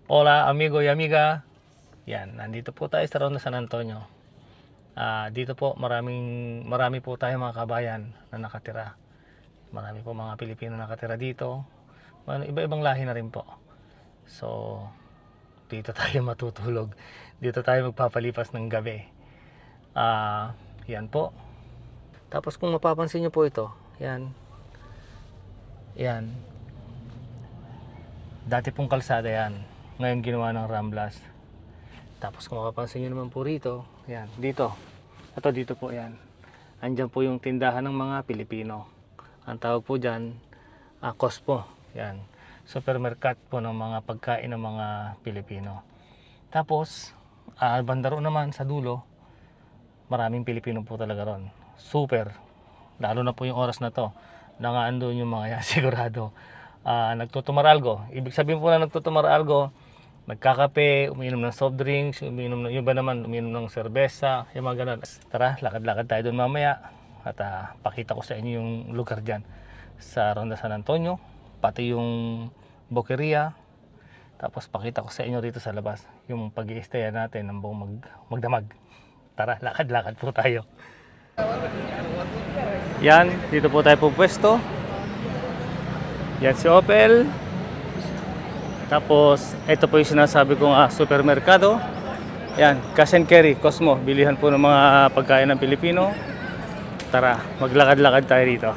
Hola amigo y amiga. Yan, nandito po tayo sa Ronda San Antonio. Dito po marami po tayo mga kabayan na nakatira. Marami po mga Pilipino nakatira dito. Iba-ibang lahi na rin po. So, dito tayo matutulog. Dito tayo magpapalipas ng gabi. Yan po. Tapos kung mapapansin nyo po ito, yan. Yan. Dati pong kalsada yan. Ngayon ginawa ng Ramblas. Tapos kung mapapansin nyo naman po rito, yan, dito. Ito dito po yan. Andyan po yung tindahan ng mga Pilipino. Ang tawag po dyan, Cosmo. Yan. Supermarket po ng mga pagkain ng mga Pilipino. Tapos, banda roon naman sa dulo, maraming Pilipino po talaga ron. Super. Lalo na po yung oras na to. Nangaandun yung mga yan, sigurado. Nagtutumaralgo. Ibig sabihin po na nagtutumaralgo, nagkakape, umiinom ng soft drinks, yung iba naman umiinom ng serbesa, yung mga ganun. Tara, lakad-lakad tayo doon mamaya at pakita ko sa inyo yung lugar dyan sa Ronda San Antonio, pati yung Boqueria. Tapos pakita ko sa inyo rito sa labas yung pag-i-stay natin ng buong magdamag. Tara, lakad-lakad po tayo. Yan, dito po tayo pupwesto. Yan si Opel. Tapos, ito po yung sinasabi kong supermerkado. Yan, cash and carry, Cosmo. Bilihan po ng mga pagkain ng Pilipino. Tara, maglakad-lakad tayo dito.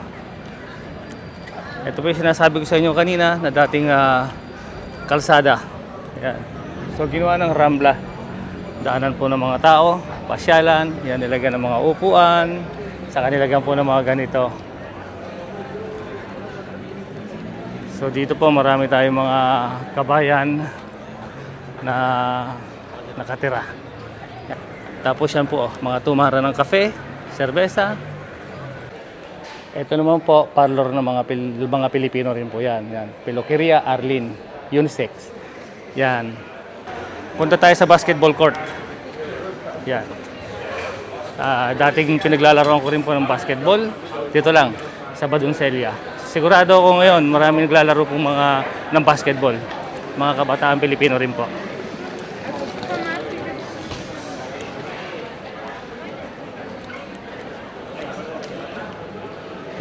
Ito po yung sinasabi ko sa inyo kanina na dating kalsada. Yan. So, ginawa ng Rambla. Daanan po ng mga tao, pasyalan. Yan, nilagyan ng mga upuan. Saka nilagyan po ng mga ganito. So dito po marami tayong mga kabayan na nakatira. Tapos yan po mga tumara ng kafe, serbesa. Ito naman po parlor ng mga Pilipino rin po yan. Yan. Peluqueria Arlene, unisex. Yan. Punta tayo sa basketball court. Yan. Dating pinaglalaroan ko rin po ng basketball. Dito lang sa Badoncelia. Sigurado ako ngayon, marami naglalaro pong ng basketball. Mga kabataan Pilipino rin po.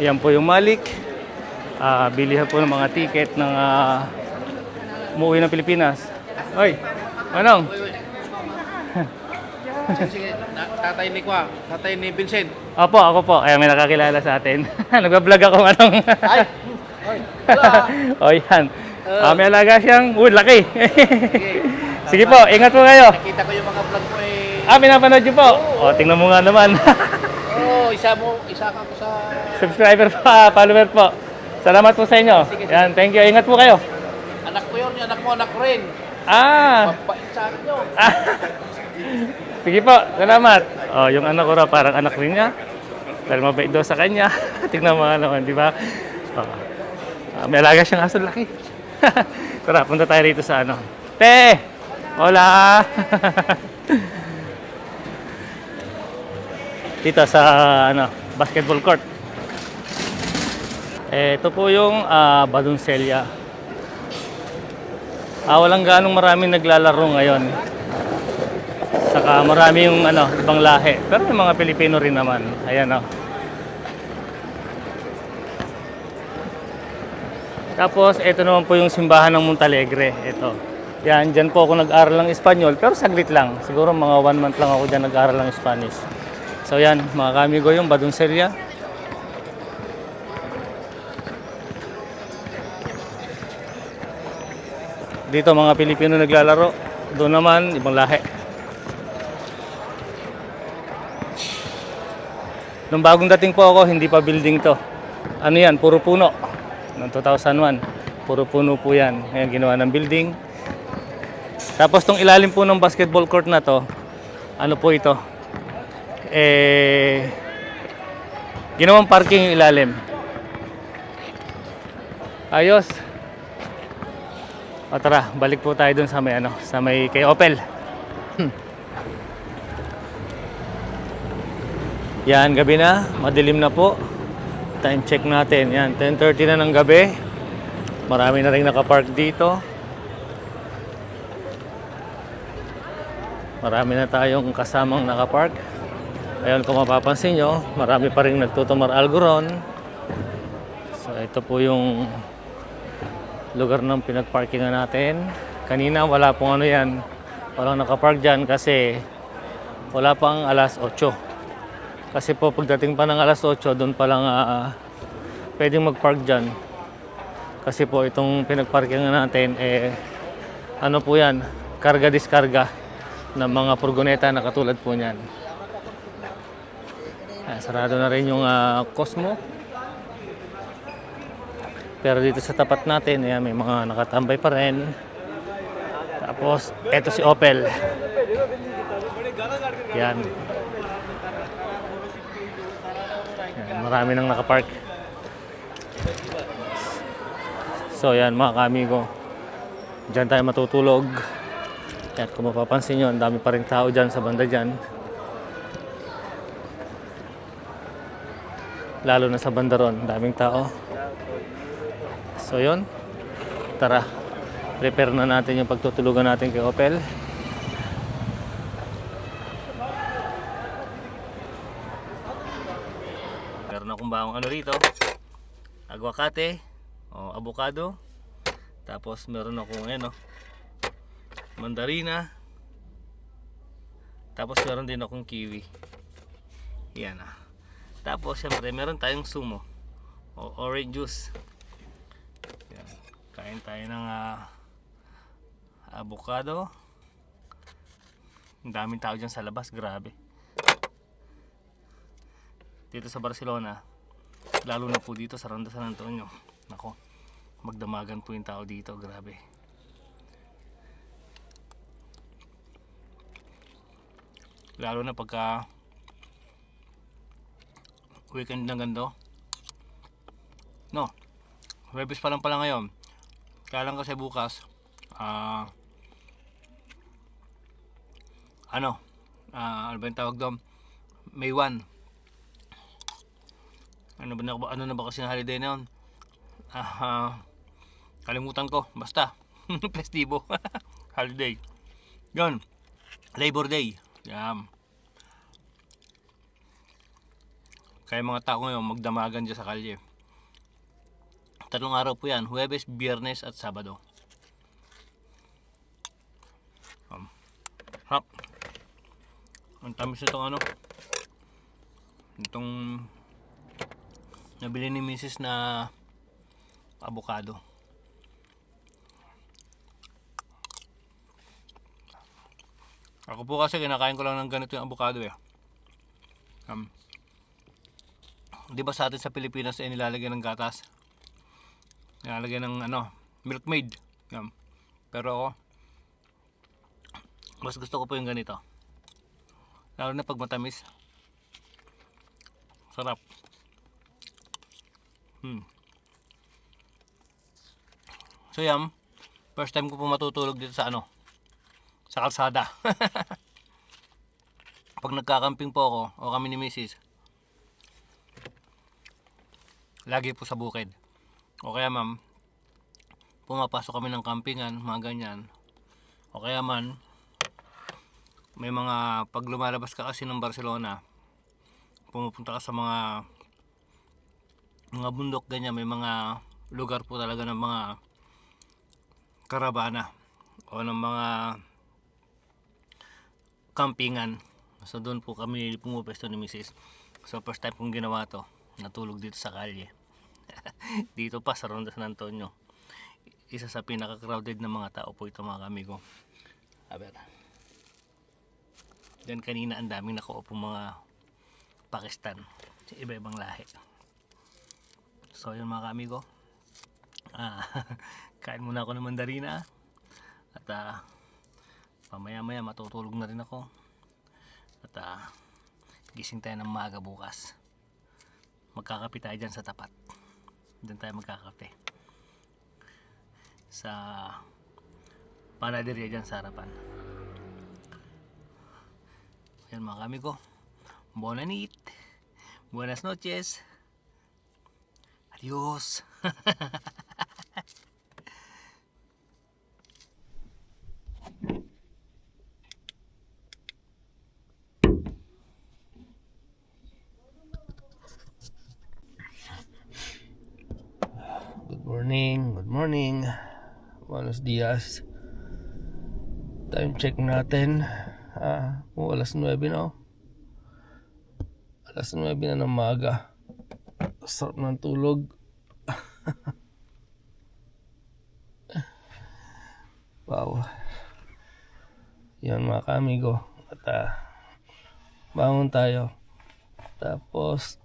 Yan po yung Malik. Bilihan po ng mga ticket ng umuwi ng Pilipinas. Oy, anong? Sige, tatay ni Kwa, tatay ni Vincent. Opo, ako po. Kaya may nakakilala sa atin. Nag-vlog ako anong. Ay! Oy! Wala! O yan. May alaga siyang laki. Sige. Sige po, ingat po kayo. Nakita ko yung mga vlog mo eh. Pinapanood niyo po. O, tingnan mo nga naman. Isa ka ko sa... Subscriber pa, follower po. Salamat po sa inyo. Sige. Yan, thank you. Ingat po kayo. Anak ko yun, yung anak mo, anak ko rin. Pagpait sa akin yun. Sige po, salamat. Yung anak ko raw, parang anak rin niya. Dahil mabait daw sa kanya. Tingnan mo nga naman, di ba? May alaga siyang aso laki. Tara, punta tayo rito sa ano. Te! Hola! Dito sa basketball court. Ito po yung Badoncelia. Walang ganong maraming naglalaro ngayon. Saka marami yung ibang lahi. Pero yung mga Pilipino rin naman. Ayan o. Tapos ito naman po yung simbahan ng Montalegre. Ito. Yan, dyan po ako nag-aral ng Espanyol. Pero saglit lang. Siguro mga 1 month lang ako dyan nag-aral ng Spanish. So yan, mga kamigo yung Badoncelia. Dito mga Pilipino naglalaro. Doon naman, ibang lahi. Nung bagong dating po ako, hindi pa building to. Ano yan, puro puno. Noong 2001, puro puno po yan. Ngayon ginawa ng building. Tapos tong ilalim po ng basketball court na to, ano po ito? Ginawang parking yung ilalim. Ayos. Tara, balik po tayo dun sa may kay Opel. Yan, gabi na, madilim na po. Time check natin. Yan, 10:30 na ng gabi. Marami na rin nakapark dito. Marami na tayong kasamang nakapark. Ayun, kung mapapansin nyo, marami pa rin nagtutumar Algoron. So ito po yung lugar ng pinagparkingan natin. Kanina wala pong ano yan, walang nakapark dyan kasi wala pang alas 8. Kasi po pagdating pa ng alas 8, doon pa lang pwedeng magpark dyan. Kasi po itong pinagparkingan natin, ano po yan, karga-diskarga ng mga furgoneta na katulad po niyan. Sarado na rin yung Cosmo. Pero dito sa tapat natin, ayan, may mga nakatambay pa rin. Tapos, eto si Opel. Yan. Yan, marami nang nakapark. So, yan mga kamigo. Diyan tayo matutulog. At kung mapapansin nyo, ang dami pa rin tao dyan sa banda dyan. Lalo na sa banda ron, daming tao. So yun, tara, prepare na natin yung pagtutulugan natin kay Opel. Meron akong bawang ano rito, aguacate, avocado. Tapos meron akong mandarina. Tapos meron din akong kiwi. Yan ah. Tapos syempre meron tayong sumo o orange juice. Yan. Kain tayo ng avocado. Ang daming tao dyan sa labas, grabe. Dito sa Barcelona, lalo na po dito sa Ronda San Antonio, nako, magdamagan po yung tao dito, grabe. Lalo na pagka weekend ng ganito. No, Huwebes pa lang pala ngayon. Kaya lang kasi bukas ano ba yung tawag doon? May 1. Ano na ba kasi ng holiday na yun? Kalimutan ko. Basta festibo. Holiday. Yun. Labor Day. Yan. Kaya mga tao ngayon magdamagan dyan sa kalye. 3 araw po yan. Huwebes, Biyernes at Sabado. Hap. Ang tamis nitong itong nabili ni Mrs. na avocado. Ako po kasi kinakain ko lang ng ganito yung avocado eh. Di ba sa atin sa Pilipinas ay nilalagyan ng gatas? Nilalagyan ng Milk Maid. Yan. Pero ako, mas gusto ko po yung ganito. Lalo na pag matamis. Sarap. So yan, first time ko po matutulog dito sa sa kalsada. Pag nagkakamping po ako o kami ni Mrs., lagi po sa bukid. O kaya ma'am, pumapasok kami ng campingan, mga ganyan. O kaya man, may mga pag lumalabas ka kasi ng Barcelona, pumupunta ka sa mga bundok ganyan, may mga lugar po talaga ng mga karavana o ng mga campingan. So doon po kami pumupesto ni Mrs. So first time kong ginawa to, natulog dito sa kalye. Dito pa sa Ronda San Antonio. Isa sa pinaka-crowded na mga tao po ito mga kamigo. Aber. Diyan kanina ang daming nakaupo mga Pakistan. Iba-ibang lahi. So yun mga kamigo. Kain muna ako ng mandarina. At mamaya-maya matutulog na rin ako. At gising tayo ng maaga bukas. Magkakape tayo dyan sa tapat. Diyan tayo magkakape. Sa panaderia dyan sa harapan. Ayan mga kamigo. Bonanit. Buenas noches. Adios. Buenos Dias. Time check natin. Alas 9 na. Alas 9 na ng maga. Sarap ng tulog. Wow. Yan mga kamigo. At bangon tayo. Tapos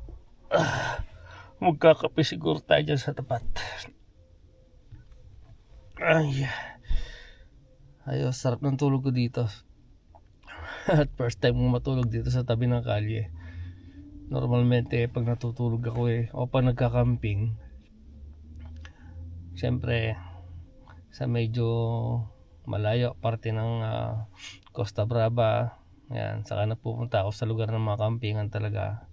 magkakape siguro tayo dyan sa tapat. Ay. Ayos, sarap ng tulog ko dito. At first time kong matulog dito sa tabi ng kalye. Normalmente pag natutulog ako o pag nagkakamping, siyempre sa medyo malayo parte ng Costa Brava, yan, saka napupunta ako sa lugar ng mga campingan talaga.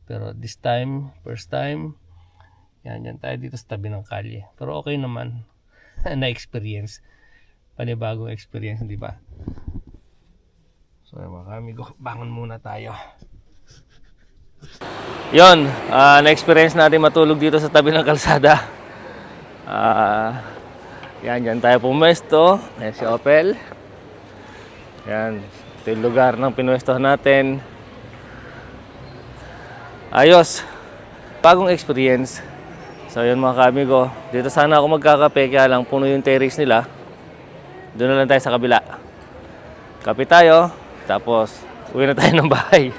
Pero this time, first time, yan tayo dito sa tabi ng kalye. Pero okay naman. Na-experience. Panibagong experience, di ba? So mga amigo, bangon muna tayo. Yon, na-experience natin matulog dito sa tabi ng kalsada. Yan, dyan tayo pumesto. Yan si Opel. Yan, ito yung lugar ng pinwestohan natin. Ayos, bagong experience. So yun mga kamigo, dito sana ako magkakape, kaya lang puno yung terrace nila. Doon na lang tayo sa kabila. Kape tayo, tapos uwi na tayo ng bahay.